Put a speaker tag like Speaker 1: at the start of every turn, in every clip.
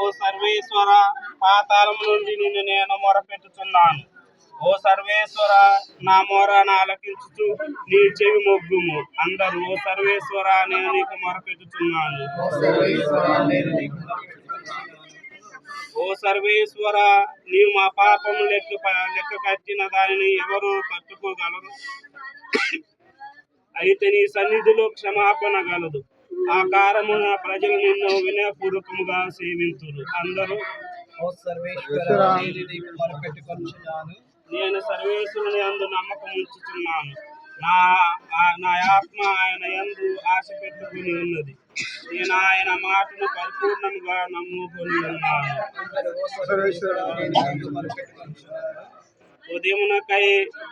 Speaker 1: ఓ సర్వేశ్వర, పాతాళము నుండి నిన్ను నేను మొరపెట్టుచున్నాను. ఓ సర్వేశ్వర, నా మొరను ఆలకించుచు నీ చెవి మొగ్గుము. అందరూ ఓ సర్వేశ్వర, నేను నీకు మొరపెట్టుచున్నాను. ఓ సర్వేశ్వర, నీవు మా పాపము లెక్క కట్టిన దానిని ఎవరు తట్టుకోగలరు? అయితే నీ సన్నిధిలో క్షమాపణ గలదు. ఆ కారణమున ప్రజలు నిన్ను వినయపూర్వకముగా సేవింతురు. అందరూ నేను సర్వేశ్వరుని యందు నమ్మకం ఉంచుతున్నాను. నా ఆత్మ ఆయన యందు ఆశ పెట్టుకుని ఉన్నది. నేను ఆయన మాటను పరిపూర్ణంగా నమ్ముకొని ఉన్నాను. ఉదయమునకై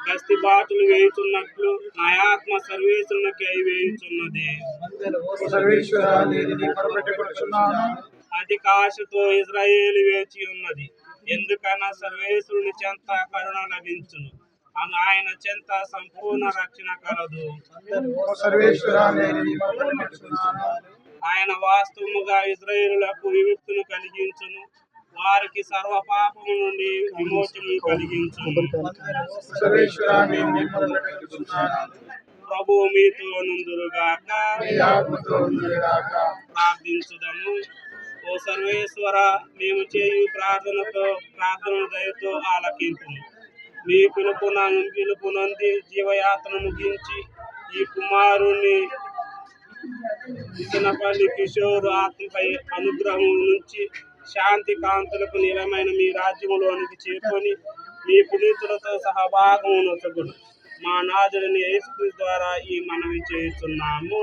Speaker 1: గస్తీ బాతులు వేయుచున్నట్లు నా ఆత్మ సర్వేశ్వరునికై వేయుచున్నది. అధిక ఆశతో ఇజ్రాయేలు వేచి ఉన్నది. ఎందుకన్నా సర్వేశ్వరుని చెంత కరుణ లభించును, ఆయన చెంత సంపూర్ణ రక్షణ కలదు. ఆయన వాస్తవముగా ఇజ్రాయేలులకు విముక్తిని కలిగించును, వారికి సర్వ పాపము నుండి విమోచన కలిగించును. ప్రభువు మీతో నుందురుగాక. ప్రార్థించుదము. ఓ సర్వేశ్వర, మేము చేయు ప్రార్థన దయతో ఆలకింపుము. మీ పిలుపు నంది జీవయాత్ర ముగించి ఈ కుమారుని ఇతనపల్లి కిషోర్ ఆత్మపై అనుగ్రహం నుంచి శాంతి కాంతులకు నిలమైన మీ రాజ్యములోనికి చేరుకొని మీ పునీతులతో సహభాగము నొసగును. మా నాథుడిని యేసుక్రీస్తు ద్వారా ఈ మనవి చేస్తున్నాము.